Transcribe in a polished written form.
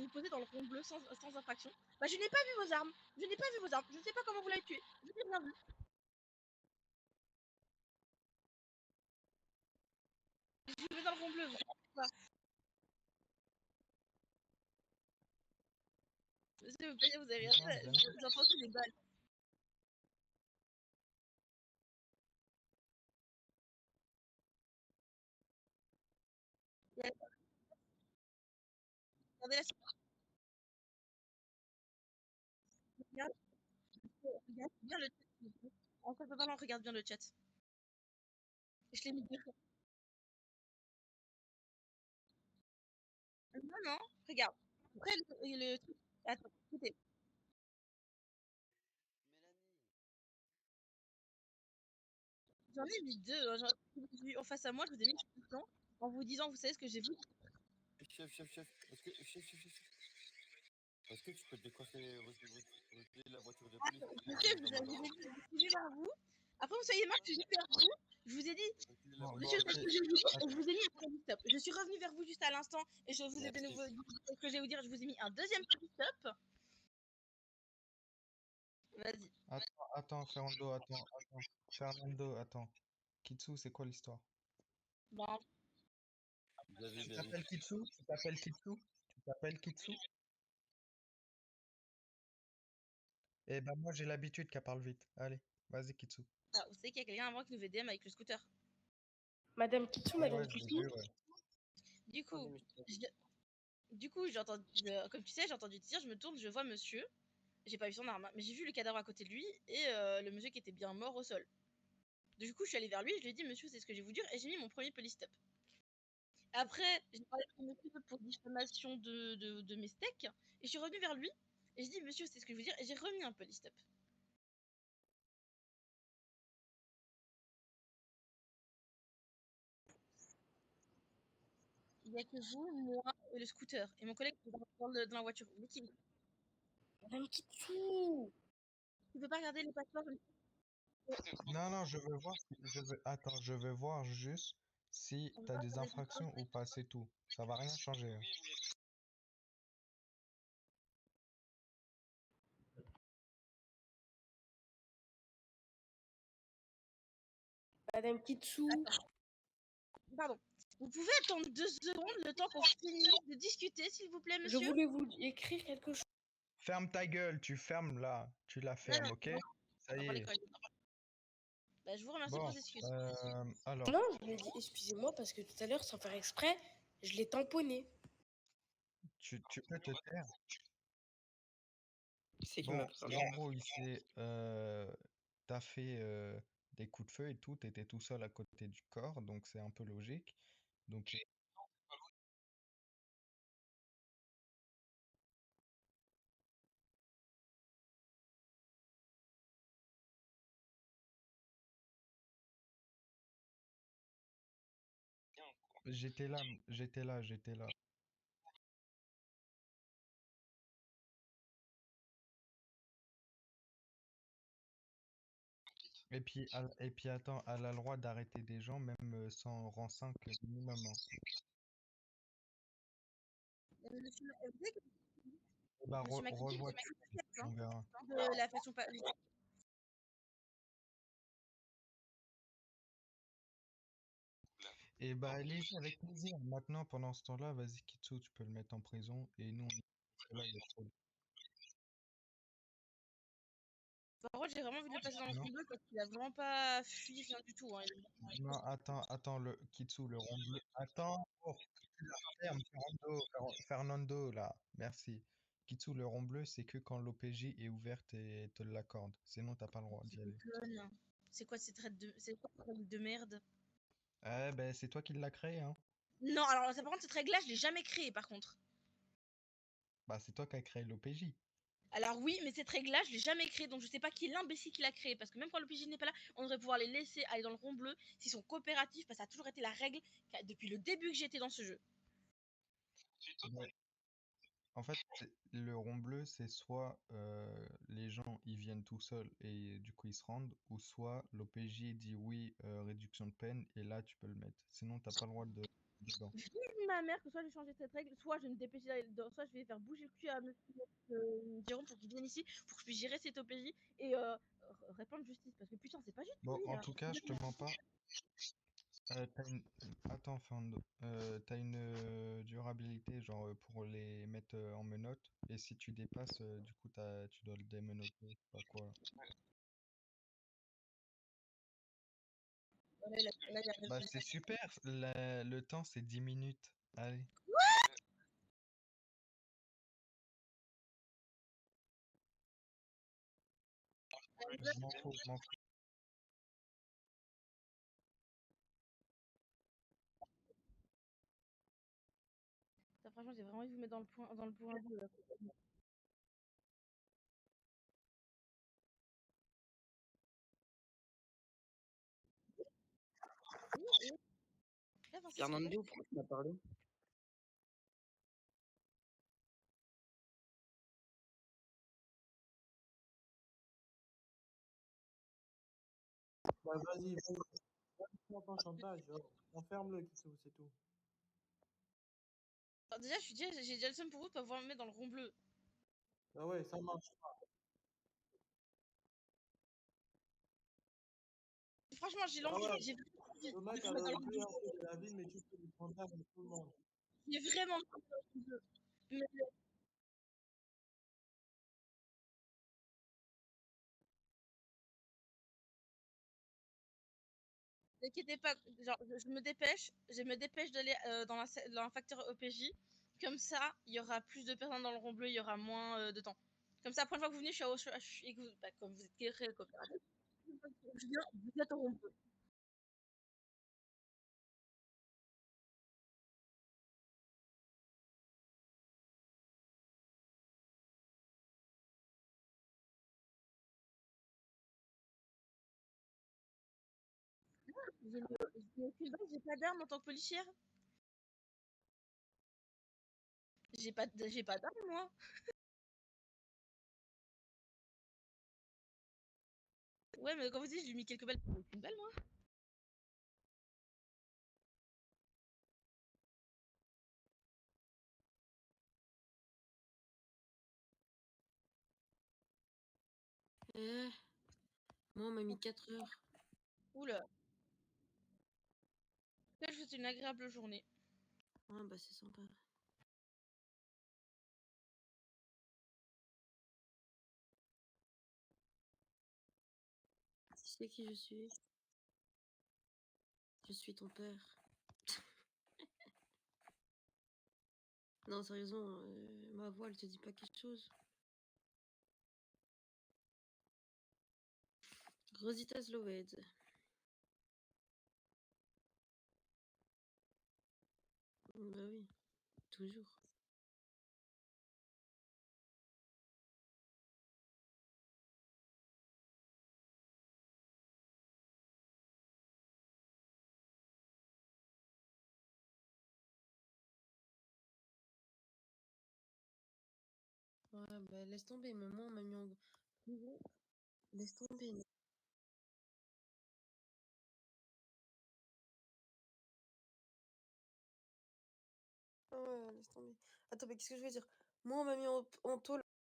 vous posez dans le rond bleu sans infraction. Bah, je n'ai pas vu vos armes. Je n'ai pas vu vos armes. Je ne sais pas comment vous l'avez tué. Je n'ai rien vu. Je vais dans le rond bleu. Vous savez pas. S'il vous plaît, vous avez rien fait. J'ai entendu des balles. Regardez la regarde bien le chat. En fait, papa, regarde bien le chat. Je l'ai mis deux fois. Non, non, regarde. Après, le truc. Attends, écoutez. J'en ai mis deux. Hein. En face à moi, je vous ai mis une question en vous disant, vous savez ce que j'ai vu. Chef, est-ce que tu peux décoiffer la voiture de police? Monsieur, je suis venu vers vous. Après, vous soyez marre, je suis venu vers vous. Je vous ai dit, monsieur, c'est ce que je vous dis. Et je vous ai mis un premier stop. Je suis revenu vers vous juste à l'instant et je vous ai de nouveau dit ce que je vais vous dire. Je vous ai mis un deuxième petit stop. Vas-y. Attends, Fernando, attends. Kitsu, c'est quoi l'histoire? Bon. Tu t'appelles Kitsu? Tu t'appelles Kitsu? Eh ben moi j'ai l'habitude qu'elle parle vite. Allez, vas-y Kitsu. Ah, vous savez qu'il y a quelqu'un avant qui nous fait DM avec le scooter. Madame Kitsu, Madame Kitsu. Du coup, j'ai entendu, comme tu sais, j'ai entendu dire, je me tourne, je vois monsieur. J'ai pas vu son arme, mais j'ai vu le cadavre à côté de lui et le monsieur qui était bien mort au sol. Du coup, je suis allée vers lui, je lui ai dit, monsieur, c'est ce que je vais vous dire, et j'ai mis mon premier police stop. Après, j'ai parlé de monsieur pour diffamation de mes steaks, et je suis revenue vers lui, et j'ai dit, monsieur, c'est ce que je veux dire, et j'ai remis un police stop. Il n'y a que vous, moi et le scooter, et mon collègue qui est dans la voiture. Madame Kitsu! Tu peux pas regarder les passeports? Non, je veux voir Attends, je veux voir juste si t'as des infractions ou pas, c'est tout. Ça va rien changer. Hein. Madame Kitsu! Pardon. Vous pouvez attendre 2 secondes, le temps qu'on finisse de discuter, s'il vous plaît, monsieur? Je voulais vous écrire quelque chose. Ferme ta gueule, tu fermes là. Tu la fermes, ok? Ça y est. Bah, je vous remercie pour vos excuses. Alors. Non, je lui ai dit excusez-moi parce que tout à l'heure, sans faire exprès, je l'ai tamponné. Tu peux te taire. C'est qui Bon, m'a parlé. en gros, il s'est t'as fait des coups de feu et tout, t'étais tout seul à côté du corps, donc c'est un peu logique. Donc j'étais là. Et puis attends, elle a le droit d'arrêter des gens même sans rang 5 minimum. Bah, revois on verra. De la façon pas. Et bah allez-y avec plaisir. Maintenant, pendant ce temps-là, vas-y Kitsu, tu peux le mettre en prison et nous on... là, il y a trop de... Par contre, j'ai vraiment vu le passer dans le rond bleu parce qu'il a vraiment pas fui rien du tout. Hein. Non, attends, le Kitsu, le rond bleu. Attends, tu la fermes, Fernando, là. Merci. Kitsu, le rond bleu, c'est que quand l'OPJ est ouverte et te l'accorde. Sinon, t'as pas le droit d'y aller. C'est quoi cette règle de merde? Eh ben, c'est toi qui l'as créé, hein. Non, alors par contre, cette règle-là, je l'ai jamais créée, par contre. Bah, c'est toi qui as créé l'OPJ. Alors oui, mais cette règle-là, je l'ai jamais créée, donc je sais pas qui est l'imbécile qui l'a créée, parce que même quand l'OPJ n'est pas là, on devrait pouvoir les laisser aller dans le rond bleu s'ils sont coopératifs, parce que ça a toujours été la règle depuis le début que j'étais dans ce jeu. Ouais. En fait, le rond bleu, c'est soit les gens ils viennent tout seuls et du coup ils se rendent, ou soit l'OPJ dit oui, réduction de peine, et là tu peux le mettre. Sinon, t'as pas le droit de dedans. Vive ma mère que soit j'ai changé cette règle, soit je vais me dépêcher d'aller dedans, soit je vais faire bouger le cul à monsieur Jérôme pour qu'il vienne ici, pour que je puisse gérer cette OPJ et répondre justice. Parce que putain, c'est pas juste Bon, lui, en là. tout cas, je te mens pas. Attends, Fernando. T'as une durabilité, genre, pour les mettre en menottes. Et si tu dépasses, du coup, tu dois le démenoter, je sais pas quoi. Voilà, là, il y a Bah, c'est super. Le temps, c'est 10 minutes. Allez. Je m'en fous, je m'en fous. Ça, franchement, j'ai vraiment envie de vous mettre dans le point 2. Là. Là, Francis, Fernando, pourquoi tu m'as parlé? Bah, vas-y, fais ton chantage. Enferme-le, Kitsou, c'est tout. Alors, déjà, j'ai déjà le seum pour vous de pas pouvoir me mettre dans le rond bleu. Bah ouais, ça marche. Franchement, j'ai Ah l'envie, ouais, j'ai vraiment envie le de mec vous a mettre dans le le rond plus bleu. harcelé de la ville, mais tu fais du chantage à tout le monde. J'ai vraiment envie de vous mettre dans le rond bleu. Mais ne inquiétez pas, genre, je me dépêche d'aller dans un facteur OPJ. Comme ça, il y aura plus de personnes dans le rond bleu, il y aura moins de temps. Comme ça, la prochaine fois que vous venez, je suis et que vous, bah, comme vous êtes créé coopératif, je viens, vous êtes au rond bleu. J'ai aucune base, j'ai pas d'arme en tant que policière. J'ai pas d'arme, moi. Ouais, mais quand vous dites, je lui ai mis quelques balles. J'ai aucune balle, moi. Moi, on m'a mis 4 heures. Oula. Là, je vous souhaite une agréable journée. Ah, bah, c'est sympa. Tu sais qui je suis? Je suis ton père. Non, sérieusement, ma voix, elle te dit pas quelque chose? Rosita Slowed. Bah oui, toujours. Ouais, bah laisse tomber, mais moi, on m'a mis en... Laisse tomber. Ouais, laisse tomber. Attends, mais qu'est-ce que je veux dire? Moi, on m'a mis en tôle